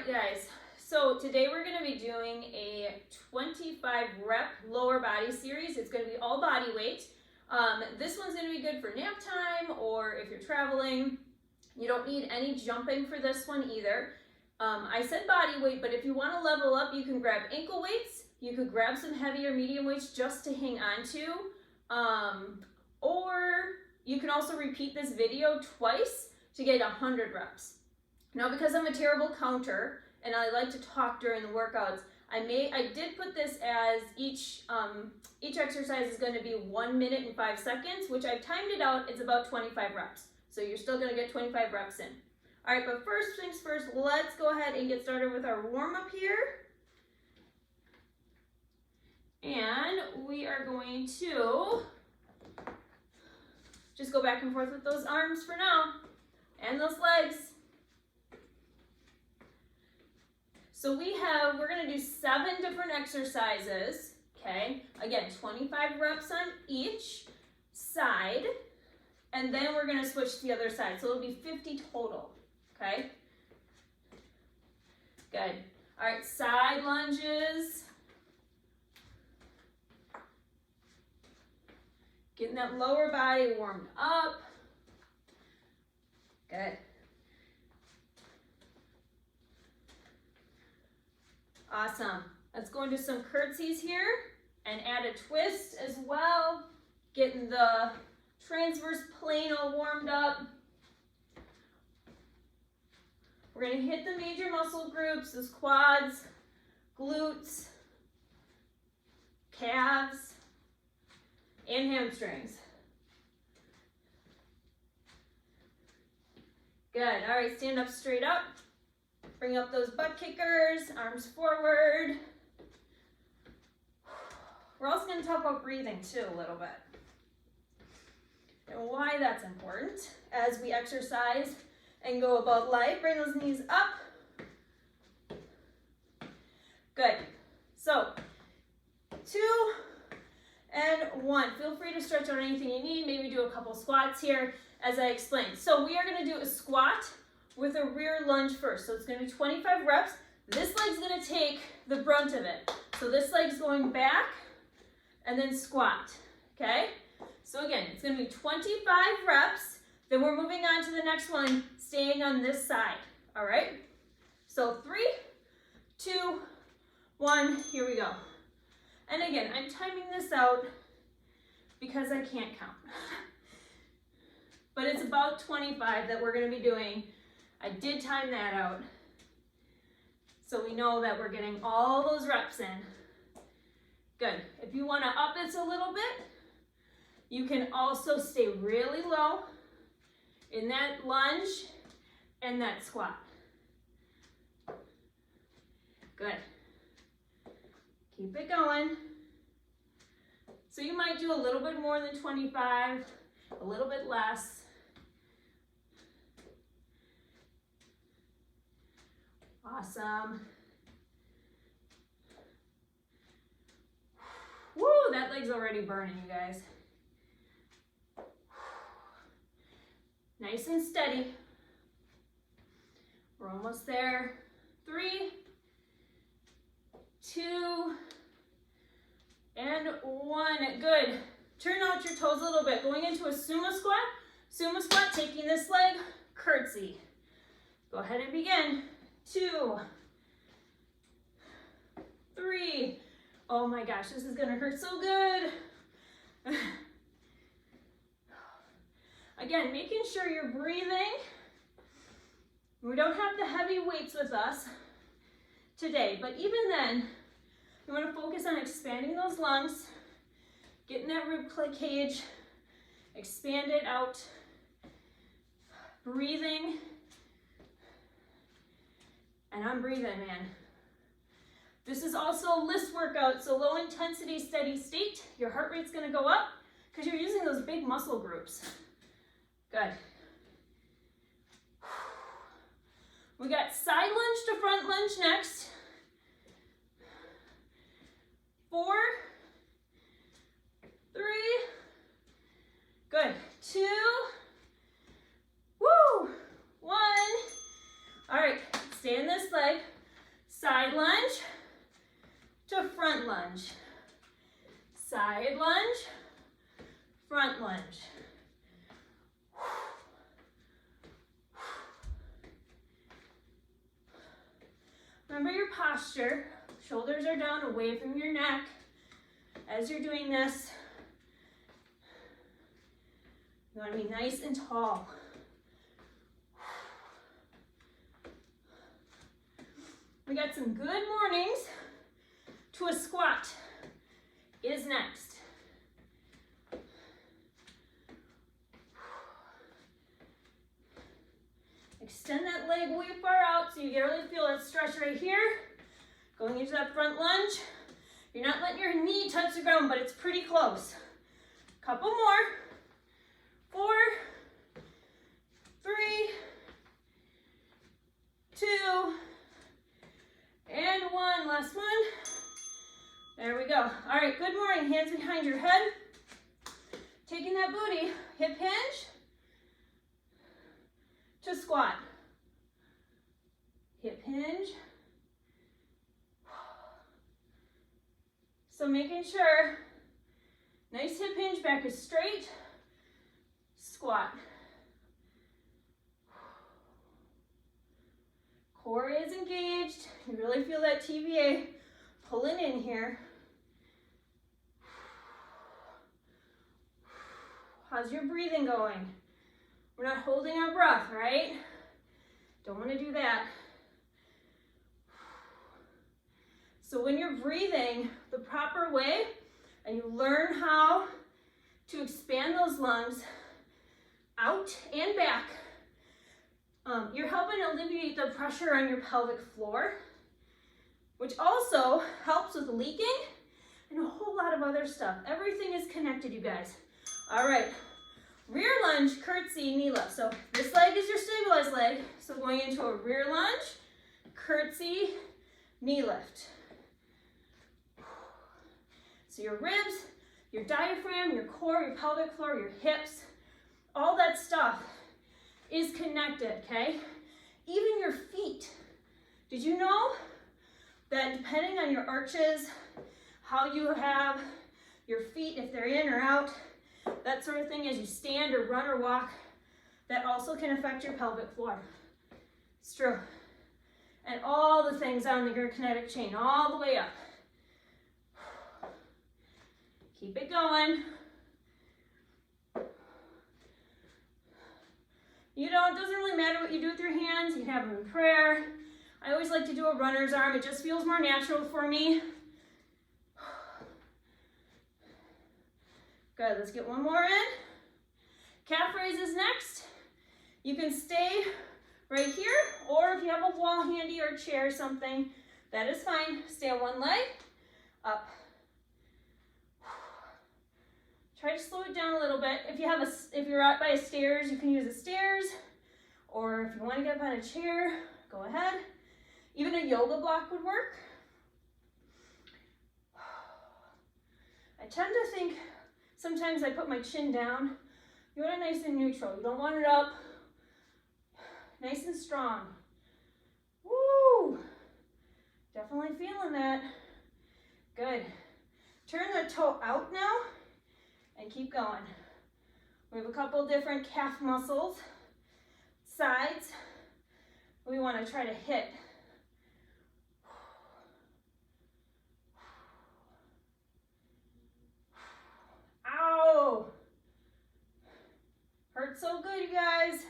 right, guys, so today we're going to be doing a 25 rep lower body series. It's going to be all body weight. This one's going to be good for nap time, or if you're traveling. You don't need any jumping for this one either. I said body weight, but if you want to level up, you can grab ankle weights. You could grab some heavier medium weights just to hang on to. Or you can also repeat this video twice to get 100 reps. Now, because I'm a terrible counter and I like to talk during the workouts, I did put this as each exercise is going to be 1 minute and 5 seconds, which I've timed it out. It's about 25 reps. So you're still going to get 25 reps in. All right, but first things first, let's go ahead and get started with our warm-up here. And we are going to just go back and forth with those arms for now and those legs. So we're going to do 7 different exercises, okay? Again, 25 reps on each side, and then we're going to switch to the other side. So it'll be 50 total, okay? Good. All right, side lunges. Getting that lower body warmed up. Good. Awesome. Let's go into some curtsies here and add a twist as well. Getting the transverse plane all warmed up. We're going to hit the major muscle groups, those quads, glutes, calves, and hamstrings. Good. All right, stand up straight up. Bring up those butt kickers, arms forward. We're also going to talk about breathing too a little bit, and why that's important as we exercise and go about life. Bring those knees up. Good. So 2 and 1. Feel free to stretch out anything you need. Maybe do a couple squats here as I explained. So we are going to do a squat with a rear lunge first. So it's going to be 25 reps. This leg's going to take the brunt of it. So this leg's going back and then squat, okay? So again, it's going to be 25 reps. Then we're moving on to the next one, staying on this side, all right? So 3, 2, 1, here we go. And again, I'm timing this out because I can't count. But it's about 25 that we're going to be doing. I did time that out, so we know that we're getting all those reps in. Good. If you want to up this a little bit, you can also stay really low in that lunge and that squat. Good. Keep it going. So you might do a little bit more than 25, a little bit less. Awesome. Woo, that leg's already burning, you guys. Nice and steady. We're almost there. 3, 2, and 1. Good. Turn out your toes a little bit. Going into a sumo squat. Sumo squat, taking this leg, curtsy. Go ahead and begin. 2, 3. Oh my gosh, this is gonna hurt so good. Again, making sure you're breathing. We don't have the heavy weights with us today, but even then, you want to focus on expanding those lungs, getting that rib cage, expand it out, breathing. And I'm breathing, man. This is also a LISS workout, so low intensity, steady state. Your heart rate's gonna go up because you're using those big muscle groups. Good. We got side lunge to front lunge next. 4, 3, good. 2, woo, 1. All right, Stay in this leg. Side lunge to front lunge. Side lunge, front lunge. Remember your posture. Shoulders are down, away from your neck. As you're doing this, you want to be nice and tall. We got some good mornings. To a squat is next. Extend that leg way far out so you really feel that stretch right here. Going into that front lunge. You're not letting your knee touch the ground, but it's pretty close. Couple more. 4, 3, 2, and 1. Last one. There we go. All right, good morning. Hands behind your head. Taking that booty, hip hinge to squat. Hip hinge. So making sure, nice hip hinge, back is straight, squat. Core is engaged. You really feel that TVA pulling in here. How's your breathing going? We're not holding our breath, right? Don't want to do that. So when you're breathing the proper way and you learn how to expand those lungs out and back, you're helping alleviate the pressure on your pelvic floor, which also helps with leaking and a whole lot of other stuff. Everything is connected, you guys. All right, rear lunge, curtsy, knee lift. So this leg is your stabilized leg. So going into a rear lunge, curtsy, knee lift. So your ribs, your diaphragm, your core, your pelvic floor, your hips, all that stuff is connected, okay? Even your feet. Did you know that depending on your arches, how you have your feet, if they're in or out, that sort of thing, as you stand or run or walk, that also can affect your pelvic floor. It's true. And all the things on the urokinetic chain, all the way up. Keep it going. You know, it doesn't really matter what you do with your hands. You can have them in prayer. I always like to do a runner's arm. It just feels more natural for me. Good, let's get one more in. Calf raises next. You can stay right here, or if you have a wall handy or a chair or something, that is fine. Stay on one leg, up. Try to slow it down a little bit. If you're out by stairs, you can use the stairs, or if you want to get up on a chair, go ahead. Even a yoga block would work. I tend to think sometimes I put my chin down. You want it nice and neutral. You don't want it up. Nice and strong. Woo! Definitely feeling that. Good. Turn the toe out now and keep going. We have a couple different calf muscles, sides. We want to try to hit. Ow! Hurts so good, you guys.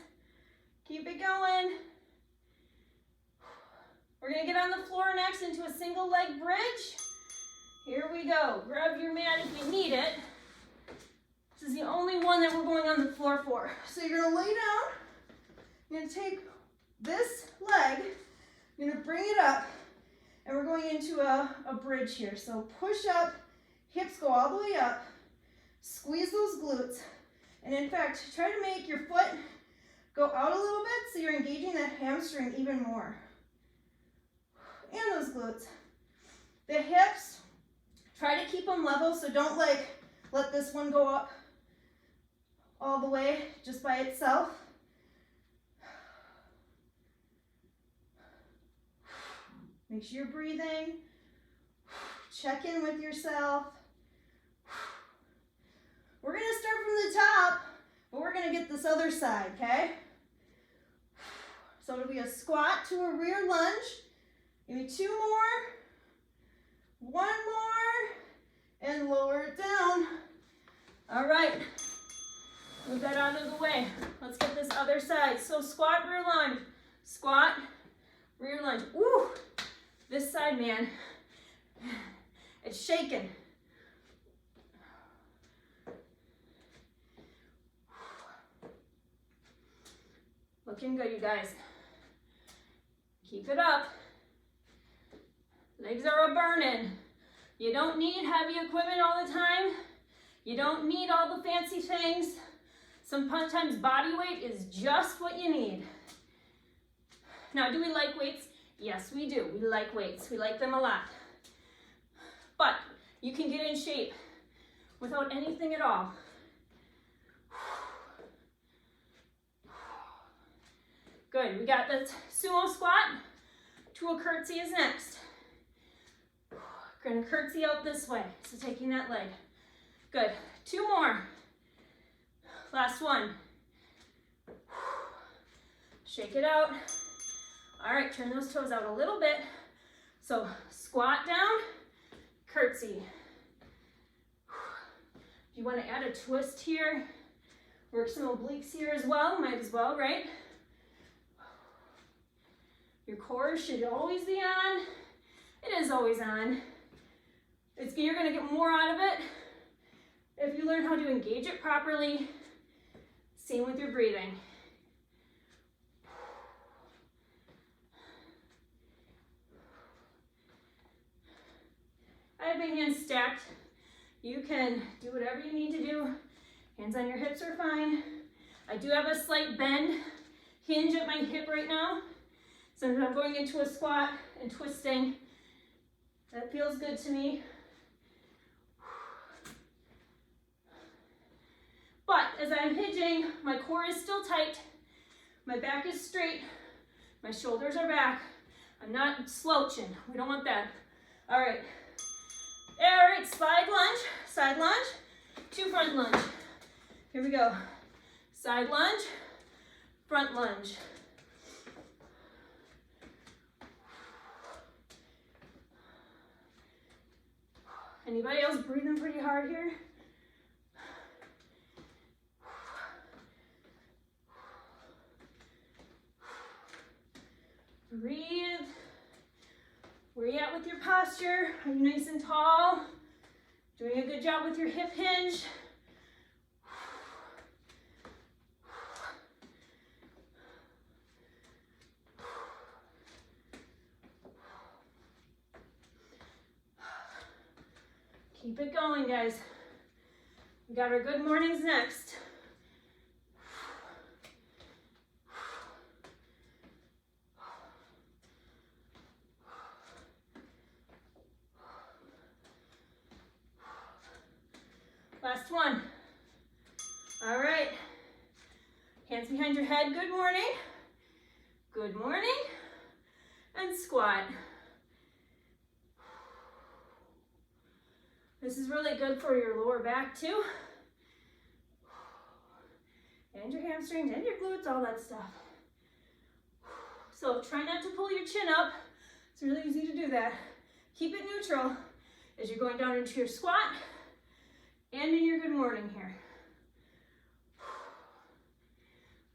Keep it going. We're gonna get on the floor next into a single leg bridge. Here we go. Grab your mat if you need it. This is the only one that we're going on the floor for. So you're gonna lay down. You're gonna take this leg, you're gonna bring it up, and we're going into a bridge here. So push up, hips go all the way up, squeeze those glutes, and in fact, try to make your foot go out a little bit so you're engaging that hamstring even more. And those glutes. The hips, try to keep them level, so don't let this one go up all the way just by itself. Make sure you're breathing. Check in with yourself. We're gonna start from the top, but we're gonna get this other side, okay? So it'll be a squat to a rear lunge. Give me 2 more. 1 more. And lower it down. All right. Move that out of the way. Let's get this other side. So squat, rear lunge. Squat, rear lunge. Ooh, this side, man, it's shaking. Looking good, you guys. Keep it up. Legs are a-burning. You don't need heavy equipment all the time. You don't need all the fancy things. Sometimes body weight is just what you need. Now, do we like weights? Yes, we do. We like weights. We like them a lot. But you can get in shape without anything at all. Good. We got the sumo squat to a curtsy is next. We're going to curtsy out this way. So taking that leg. Good. 2 more. Last one. Shake it out. All right, turn those toes out a little bit. So squat down, curtsy. If you want to add a twist here, work some obliques here as well, might as well, right? Your core should always be on. It is always on. You're going to get more out of it if you learn how to engage it properly. Same with your breathing. I have my hands stacked. You can do whatever you need to do. Hands on your hips are fine. I do have a slight bend, hinge at my hip right now. So I'm going into a squat and twisting. That feels good to me. But as I'm hinging, my core is still tight. My back is straight. My shoulders are back. I'm not slouching. We don't want that. All right. All right, side lunge, to front lunge. Here we go. Side lunge, front lunge. Anybody else breathing pretty hard here? Breathe. Where are you at with your posture? Are you nice and tall? Doing a good job with your hip hinge. Keep it going, guys. We got our good mornings next. Last one. All right. Hands behind your head. Good morning. Good morning. And squat. This is really good for your lower back too. And your hamstrings and your glutes, all that stuff. So try not to pull your chin up. It's really easy to do that. Keep it neutral as you're going down into your squat and in your good morning here.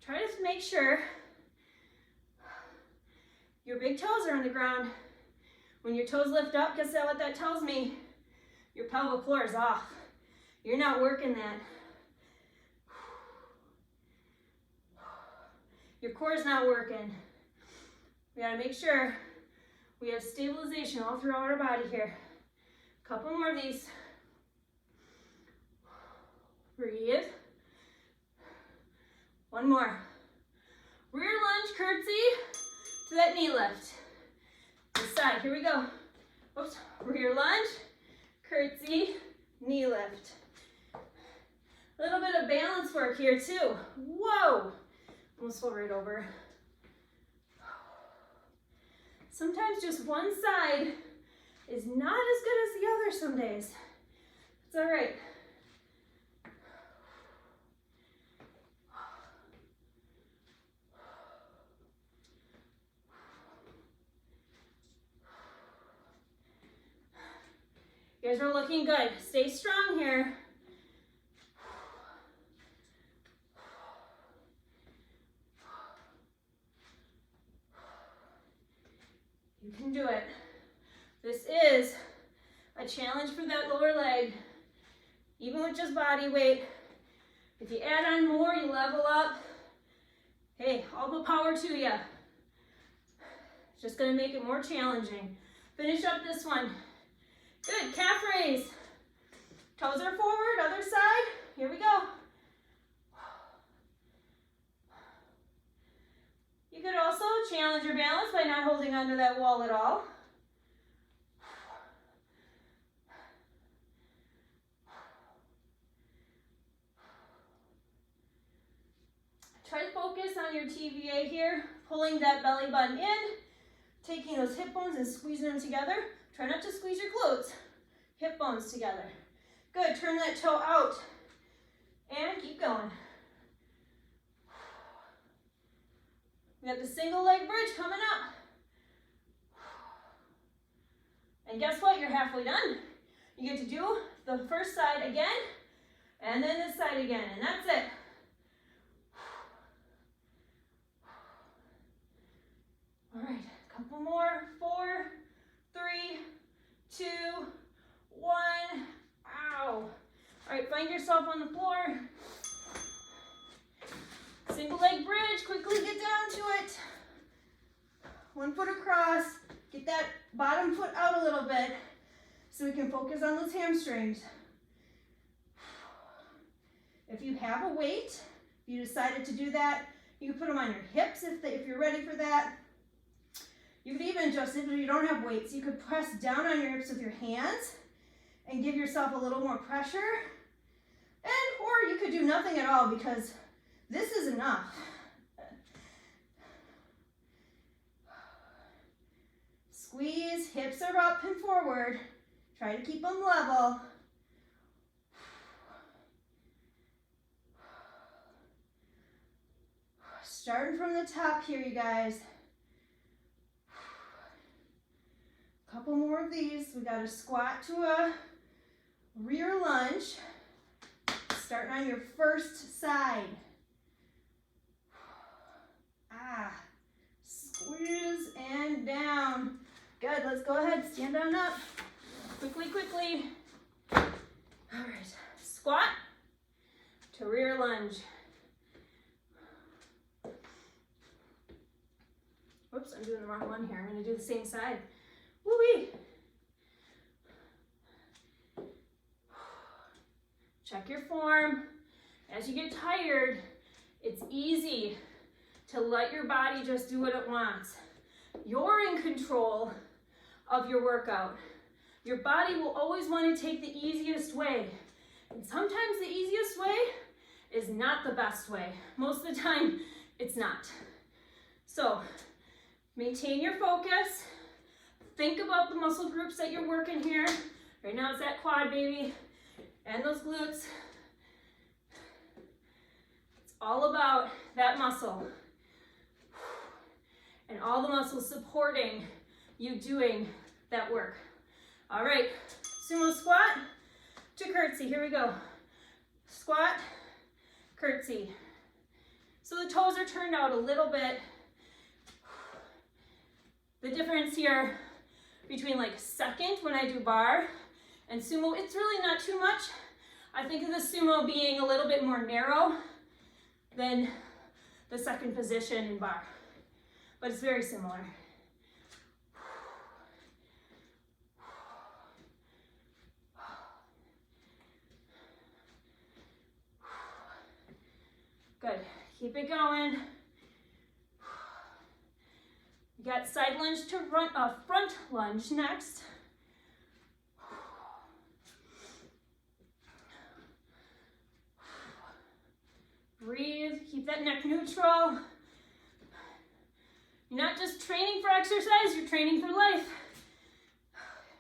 Try to make sure your big toes are on the ground. When your toes lift up, guess what that tells me? Your pelvic floor is off. You're not working that. Your core is not working. We gotta make sure we have stabilization all throughout our body here. A couple more of these. Breathe. One more. Rear lunge curtsy to that knee lift. This side, here we go. Oops, rear lunge, curtsy, knee lift. A little bit of balance work here too. Whoa, almost fell right over. Sometimes just one side is not as good as the other some days. It's all right. You guys are looking good. Stay strong here. You can do it. This is a challenge for that lower leg, even with just body weight. If you add on more, you level up. Hey, all the power to you. It's just gonna make it more challenging. Finish up this one. Good, calf raise. Toes are forward, other side. Here we go. You could also challenge your balance by not holding onto that wall at all. Try to focus on your TVA here, pulling that belly button in, taking those hip bones and squeezing them together. Try not to squeeze your glutes. Hip bones together. Good, turn that toe out and keep going. We got the single leg bridge coming up. And guess what? You're halfway done. You get to do the first side again, and then this side again, and that's it. All right, a couple more. 4, 3, 2, 1. Ow. All right, find yourself on the floor. Single leg bridge, quickly get down to it. One foot across, get that bottom foot out a little bit so we can focus on those hamstrings. If you have a weight, if you decided to do that, you can put them on your hips if you're ready for that. You could even just, if you don't have weights, you could press down on your hips with your hands and give yourself a little more pressure. Or you could do nothing at all because this is enough. Squeeze, hips are up and forward. Try to keep them level. Starting from the top here, you guys. Couple more of these. We got to squat to a rear lunge. Starting on your first side. Squeeze and down. Good, let's go ahead, stand on up. Quickly, quickly. All right, squat to rear lunge. Whoops, I'm doing the wrong one here. I'm gonna do the same side. Woo-wee. Check your form. As you get tired, it's easy to let your body just do what it wants. You're in control of your workout. Your body will always want to take the easiest way. And sometimes the easiest way is not the best way. Most of the time, it's not. So, maintain your focus. Think about the muscle groups that you're working here. Right now it's that quad, baby, and those glutes. It's all about that muscle. And all the muscles supporting you doing that work. All right, sumo squat to curtsy. Here we go. Squat, curtsy. So the toes are turned out a little bit. The difference here between like second when I do bar and sumo, it's really not too much. I think of the sumo being a little bit more narrow than the second position in bar, but it's very similar. Good, keep it going. You got side lunge to front lunge next. Breathe, keep that neck neutral. You're not just training for exercise, you're training for life.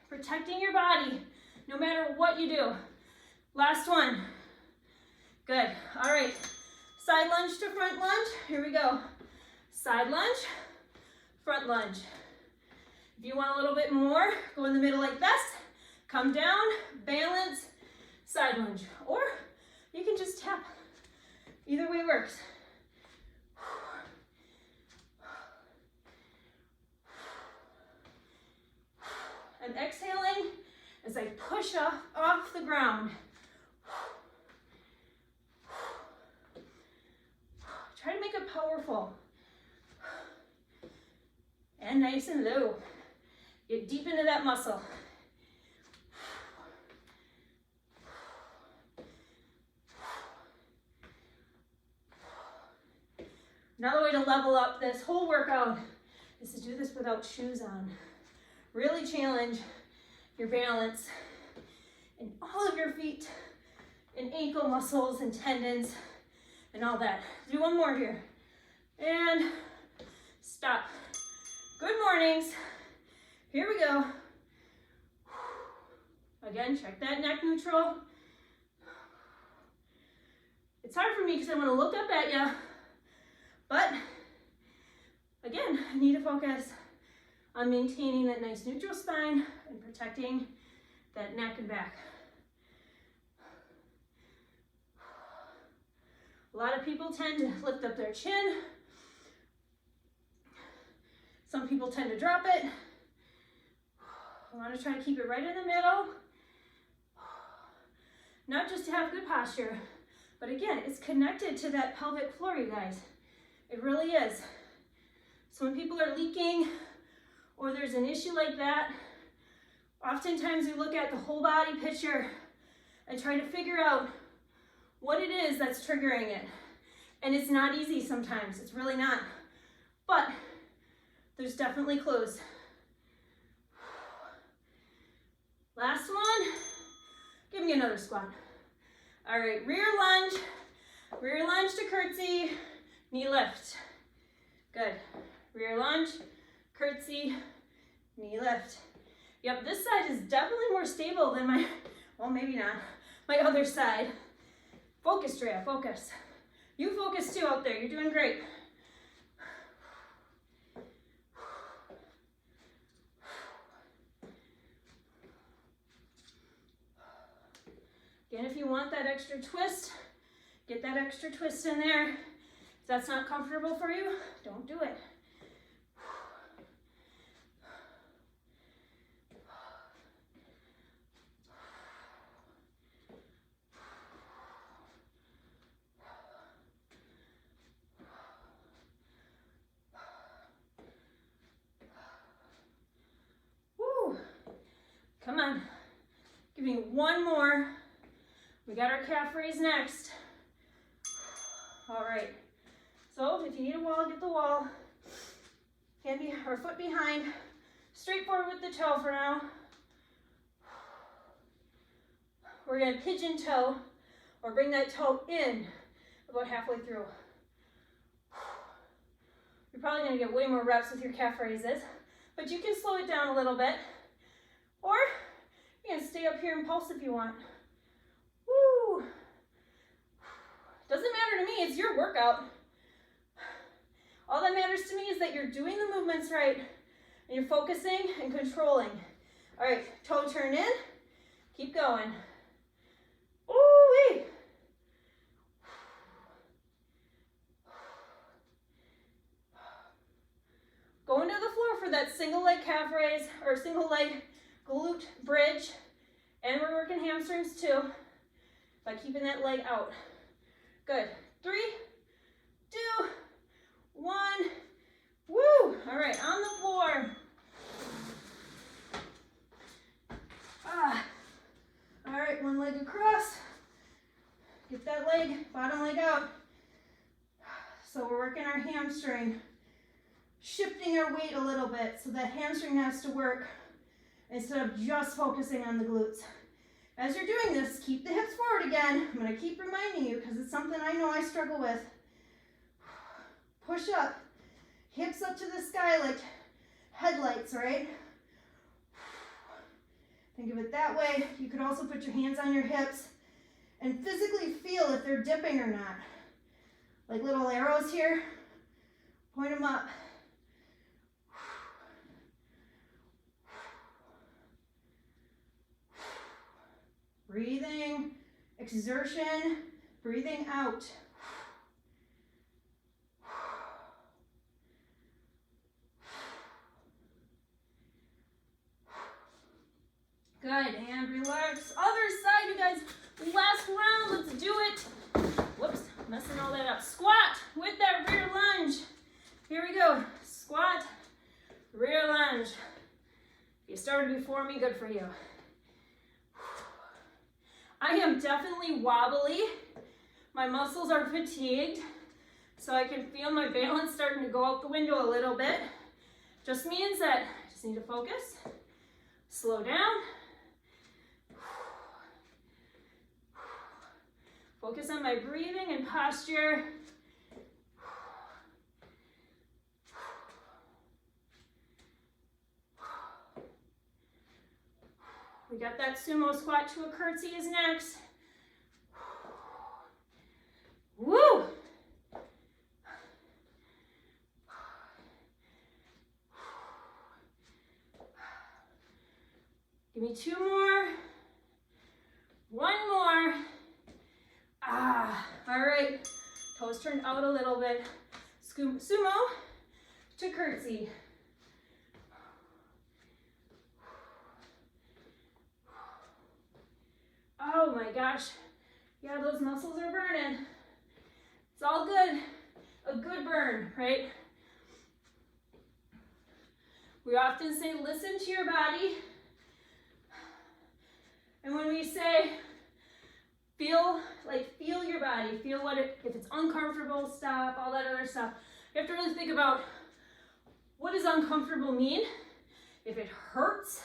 Protecting your body, no matter what you do. Last one. Good. All right. Side lunge to front lunge. Here we go. Side lunge, front lunge. If you want a little bit more, go in the middle like this. Come down, balance, side lunge. Or you can just tap. Either way works. I'm exhaling as I push off the ground. Try to make it powerful. And nice and low. Get deep into that muscle. Another way to level up this whole workout is to do this without shoes on. Really challenge your balance in all of your feet and ankle muscles and tendons and all that. Do one more here. And stop. Good mornings. Here we go. Again, check that neck neutral. It's hard for me because I want to look up at you, but again, I need to focus on maintaining that nice neutral spine and protecting that neck and back. A lot of people tend to lift up their chin. Some people tend to drop it. I want to try to keep it right in the middle. Not just to have good posture, but again, it's connected to that pelvic floor, you guys. It really is. So when people are leaking or there's an issue like that, oftentimes we look at the whole body picture and try to figure out what it is that's triggering it. And it's not easy sometimes, it's really not. But there's definitely clues. Last one, give me another squat. All right, rear lunge to curtsy, knee lift. Good, rear lunge, curtsy, knee lift. Yep, this side is definitely more stable than my, well, maybe not, my other side. Focus, Drea, focus. You focus too out there, you're doing great. Again, if you want that extra twist, get that extra twist in there. If that's not comfortable for you, don't do it. Woo. Come on, give me one more. We got our calf raise next. All right, so if you need a wall, get the wall. Hand or foot behind, straight forward with the toe for now. We're gonna pigeon toe or bring that toe in about halfway through. You're probably gonna get way more reps with your calf raises, but you can slow it down a little bit. Or you can stay up here and pulse if you want. Woo! Doesn't matter to me, it's your workout. All that matters to me is that you're doing the movements right and you're focusing and controlling. All right, toe turn in, keep going. Ooh-wee! Going to the floor for that single leg calf raise or single leg glute bridge. And we're working hamstrings too by keeping that leg out. Good. 3, 2, 1. Woo! All right, on the floor. All right, one leg across. Get that leg, bottom leg out. So we're working our hamstring, shifting our weight a little bit so that hamstring has to work instead of just focusing on the glutes. As you're doing this, keep the hips forward again. I'm going to keep reminding you because it's something I know I struggle with. Push up, hips up to the sky like headlights, right? Think of it that way. You could also put your hands on your hips and physically feel if they're dipping or not. Like little arrows here, point them up. Breathing, exertion, breathing out. Good, and relax. Other side, you guys. Last round, let's do it. Whoops, messing all that up. Squat with that rear lunge. Here we go. Squat, rear lunge. If you started before me, good for you. I am definitely wobbly. My muscles are fatigued, so I can feel my balance starting to go out the window a little bit. Just means that I just need to focus, slow down. Focus on my breathing and posture. We got that sumo squat to a curtsy is next. Woo! Give me 2 more. 1 more. All right. Toes turned out a little bit. Sumo to curtsy. Oh my gosh. Yeah, those muscles are burning. It's all good. A good burn, right? We often say, listen to your body. And when we say, feel your body, feel if it's uncomfortable, stop, all that other stuff. You have to really think about, what does uncomfortable mean? If it hurts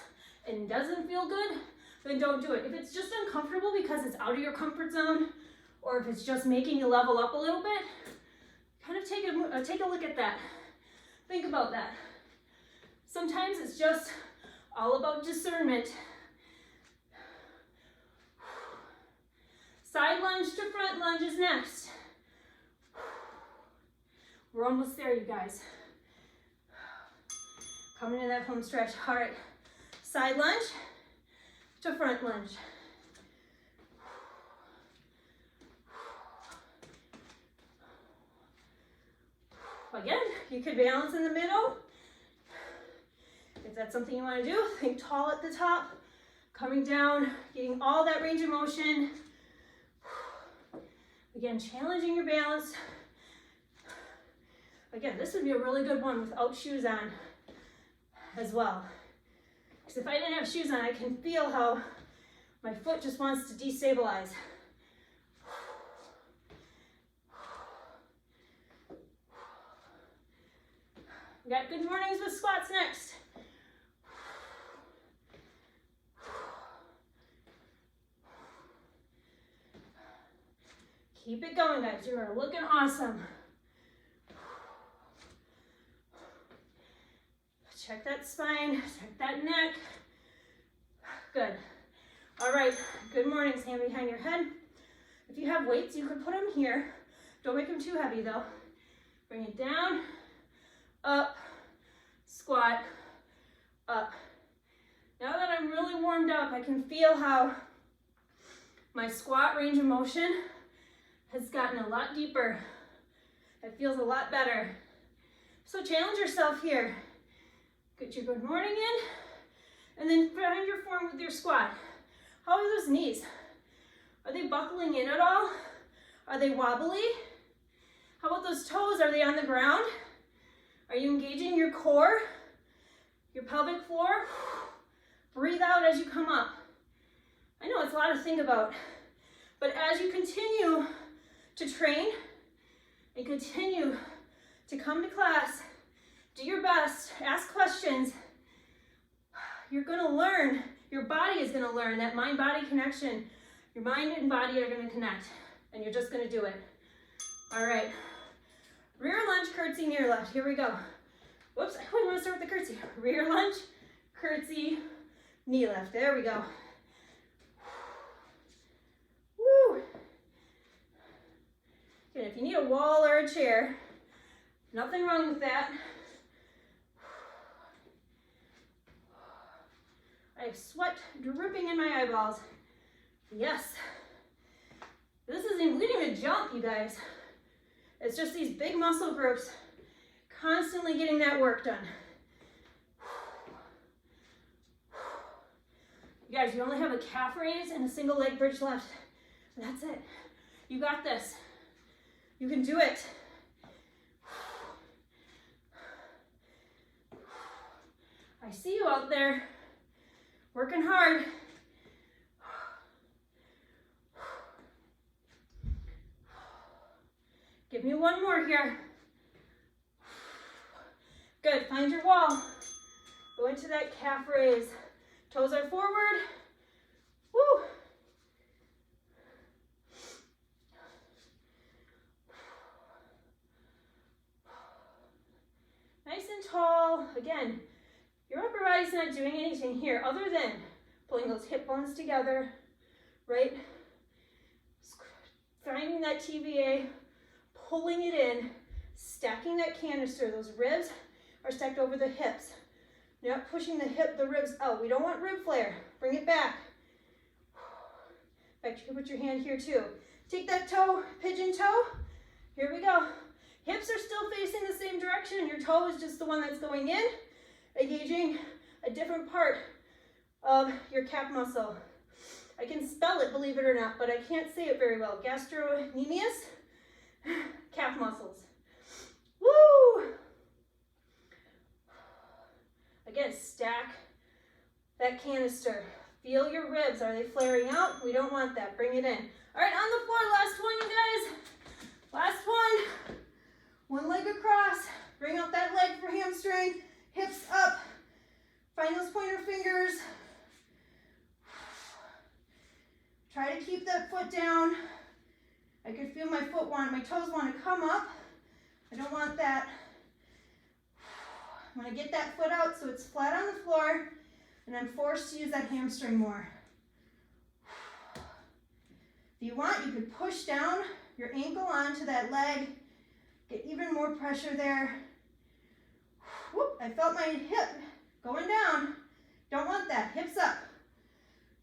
and doesn't feel good, then don't do it. If it's just uncomfortable because it's out of your comfort zone, or if it's just making you level up a little bit, kind of take a look at that. Think about that. Sometimes it's just all about discernment. Side lunge to front lunge is next. We're almost there, you guys. Coming in that home stretch. All right, side lunge to front lunge. Again, you could balance in the middle. If that's something you want to do, think tall at the top, coming down, getting all that range of motion. Again, challenging your balance. Again, this would be a really good one without shoes on as well. Because if I didn't have shoes on, I can feel how my foot just wants to destabilize. We got good mornings with squats next. Keep it going, guys. You are looking awesome. Check that spine, check that neck. Good. All right, good mornings, hand behind your head. If you have weights, you can put them here. Don't make them too heavy though. Bring it down, up, squat, up. Now that I'm really warmed up, I can feel how my squat range of motion has gotten a lot deeper. It feels a lot better. So challenge yourself here. Get your good morning in, and then find your form with your squat. How are those knees? Are they buckling in at all? Are they wobbly? How about those toes? Are they on the ground? Are you engaging your core, your pelvic floor? Breathe out as you come up. I know it's a lot to think about, but as you continue to train and continue to come to class, do your best, ask questions. You're gonna learn, your body is gonna learn that mind-body connection. Your mind and body are gonna connect, and you're just gonna do it. All right, rear lunge, curtsy, near left. Here we go. Whoops, I want to start with the curtsy. Rear lunge, curtsy, knee lift. There we go. Woo. Good, if you need a wall or a chair, nothing wrong with that. I have sweat dripping in my eyeballs. Yes. This isn't even, we didn't even jump, you guys. It's just these big muscle groups constantly getting that work done. You guys, you only have a calf raise and a single leg bridge left. That's it. You got this. You can do it. I see you out there working hard. Give me one more here. Good, find your wall. Go into that calf raise. Toes are forward. Woo. Nice and tall. Again, your upper body's not doing anything here other than pulling those hip bones together, right? Finding that TVA, pulling it in, stacking that canister. Those ribs are stacked over the hips. You're not pushing the ribs out. We don't want rib flare. Bring it back. In fact, you can put your hand here too. Take that toe, pigeon toe. Here we go. Hips are still facing the same direction. Your toe is just the one that's going in, engaging a different part of your calf muscle. I can spell it, believe it or not, but I can't say it very well. Gastrocnemius, calf muscles. Woo! Again, stack that canister. Feel your ribs. Are they flaring out? We don't want that. Bring it in. All right, on the floor. Last one, you guys. Last one. One leg across. Bring out that leg for hamstring. Hips up. Find those pointer fingers. Try to keep that foot down. I can feel my toes want to come up. I don't want that. I want to get that foot out so it's flat on the floor, and I'm forced to use that hamstring more. If you want, you could push down your ankle onto that leg, get even more pressure there. Whoop, I felt my hip going down. Don't want that. Hips up.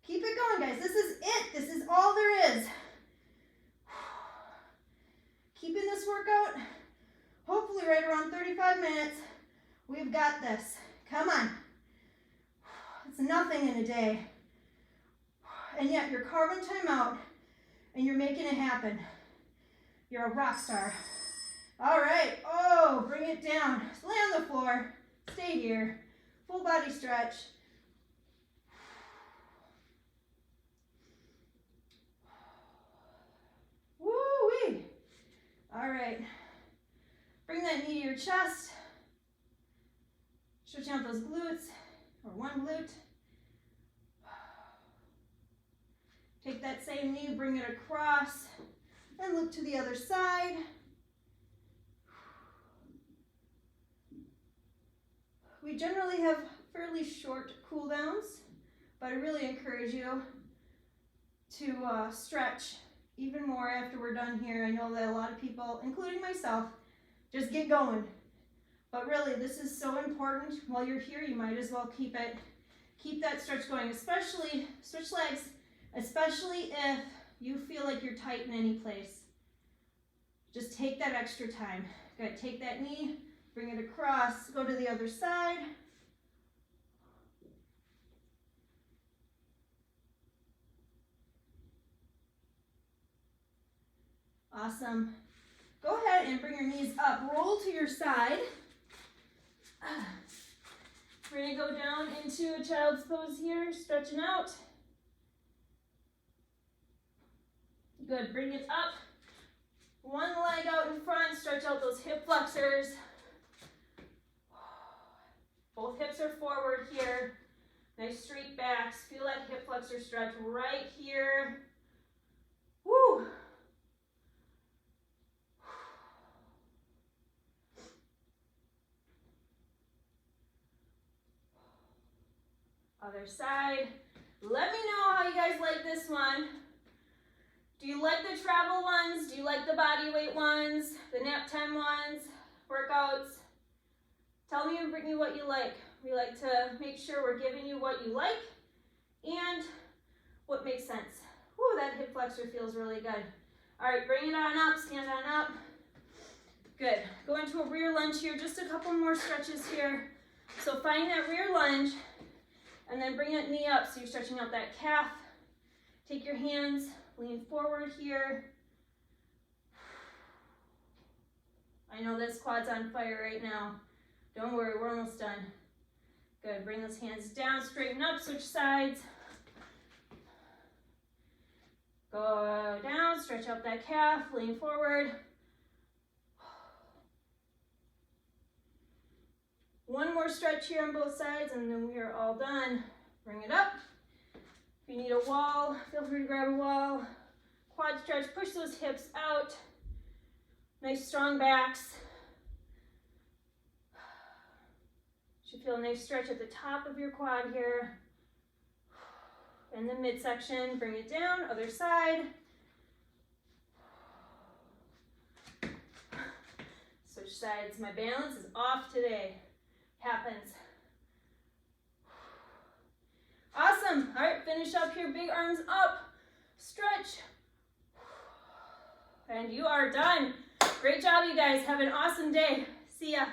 Keep it going, guys. This is it. This is all there is. Keeping this workout, hopefully right around 35 minutes. We've got this. Come on. It's nothing in a day. And yet you're carving time out and you're making it happen. You're a rock star. All right. Oh, bring it down. Lay on the floor. Stay here. Full body stretch. Woo-wee. All right. Bring that knee to your chest. Stretching out those glutes, or one glute. Take that same knee, bring it across, and look to the other side. We generally have fairly short cool downs, but I really encourage you to stretch even more after we're done here. I know that a lot of people, including myself, just get going. But really, this is so important. While you're here, you might as well keep that stretch going, especially switch legs, especially if you feel like you're tight in any place. Just take that extra time. Good, take that knee, bring it across, go to the other side. Awesome. Go ahead and bring your knees up. Roll to your side. We're going to go down into a child's pose here, stretching out. Good, bring it up. One leg out in front, stretch out those hip flexors. Both hips are forward here. Nice straight backs. Feel that hip flexor stretch right here. Woo! Other side. Let me know how you guys like this one. Do you like the travel ones? Do you like the body weight ones? The nap time ones? Workouts? Tell me and bring me what you like. We like to make sure we're giving you what you like and what makes sense. Whew, that hip flexor feels really good. All right, bring it on up, stand on up. Good. Go into a rear lunge here, just a couple more stretches here. So find that rear lunge and then bring that knee up so you're stretching out that calf. Take your hands, lean forward here. I know this quad's on fire right now. Don't worry, we're almost done. Good, bring those hands down, straighten up, switch sides. Go down, stretch out that calf, lean forward. One more stretch here on both sides and then we are all done. Bring it up. If you need a wall, feel free to grab a wall. Quad stretch, push those hips out. Nice strong backs. Should feel a nice stretch at the top of your quad here. In the midsection, bring it down, other side. Switch sides, my balance is off today. Happens. Awesome. All right, finish up here, big arms up, stretch. And you are done. Great job, you guys. Have an awesome day. See ya.